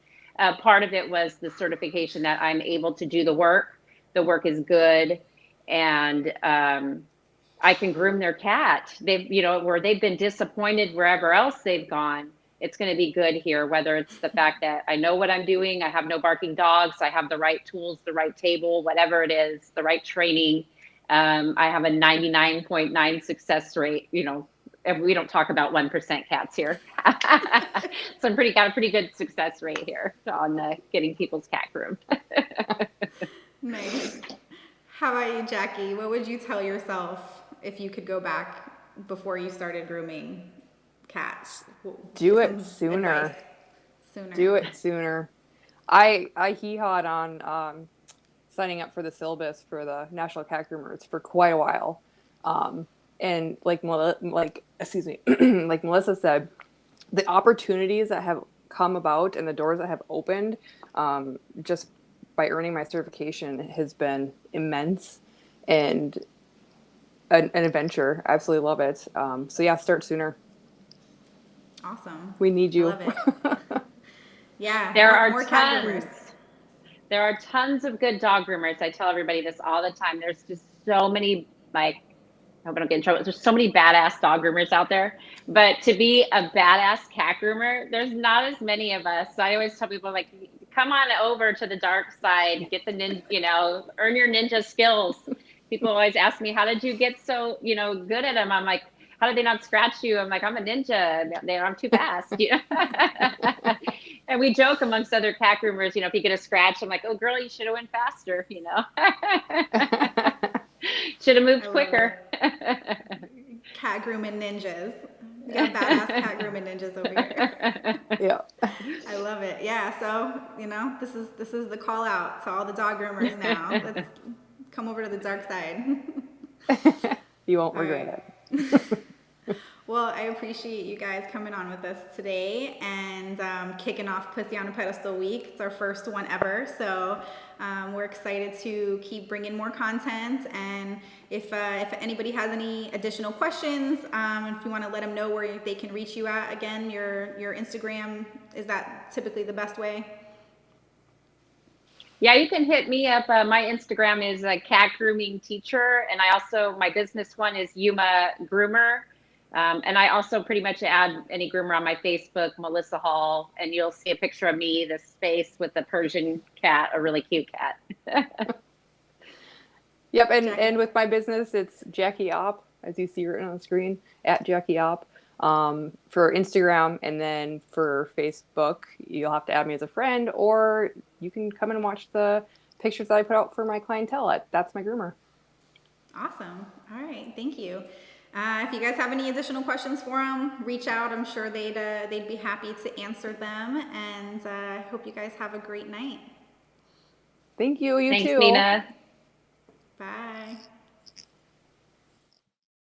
Part of it was the certification that I'm able to do the work. The work is good. And I can groom their cat. Where they've been disappointed wherever else they've gone, it's going to be good here, whether it's the fact that I know what I'm doing, I have no barking dogs, I have the right tools, the right table, whatever it is, the right training. I have a 99.9 success rate. We don't talk about 1% cats here. So got a pretty good success rate here on getting people's cat groomed. Nice. How about you, Jacque? What would you tell yourself if you could go back before you started grooming cats? Do Just it some sooner. advice. Sooner. Do it sooner. I hee-hawed on signing up for the syllabus for the National Cat Groomers for quite a while. And like excuse me, like Melissa said, the opportunities that have come about and the doors that have opened just by earning my certification has been immense and an adventure. I absolutely love it. So yeah, start sooner. Awesome. We need I you. love it. Yeah, There are more cat groomers. there are tons of good dog groomers. I tell everybody this all the time. There's just so many like I hope I don't get in trouble. There's so many badass dog groomers out there, but to be a badass cat groomer, there's not as many of us. So I always tell people like, come on over to the dark side, get the earn your ninja skills. People always ask me, how did you get so, good at them? I'm like, how did they not scratch you? I'm like, I'm a ninja. I'm too fast. And we joke amongst other cat groomers, if you get a scratch, I'm like, oh girl, you should have went faster, Should have moved quicker. Cat grooming ninjas. We got badass cat grooming ninjas over here. Yeah. I love it. Yeah. So this is the call out to all the dog groomers now. Let's come over to the dark side. You won't regret it. Well, I appreciate you guys coming on with us today and kicking off Pussy on a Pedestal Week. It's our first one ever, so we're excited to keep bringing more content. And if anybody has any additional questions, if you want to let them know where they can reach you at, again, your Instagram, is that typically the best way? Yeah, you can hit me up. My Instagram is a cat grooming teacher, and my business one is Yuma Groomer. And I also pretty much add any groomer on my Facebook, Melissa Hall, and you'll see a picture of me, this face with a Persian cat, a really cute cat. Yep, and with my business, it's Jacque Op, as you see written on the screen, at Jacque Op. For Instagram, and then for Facebook, you'll have to add me as a friend, or you can come and watch the pictures that I put out for my clientele. That's my groomer. Awesome. All right. Thank you. If you guys have any additional questions for them, reach out. I'm sure they'd be happy to answer them. And I hope you guys have a great night. Thank you. You Thanks, too. Nina. Bye.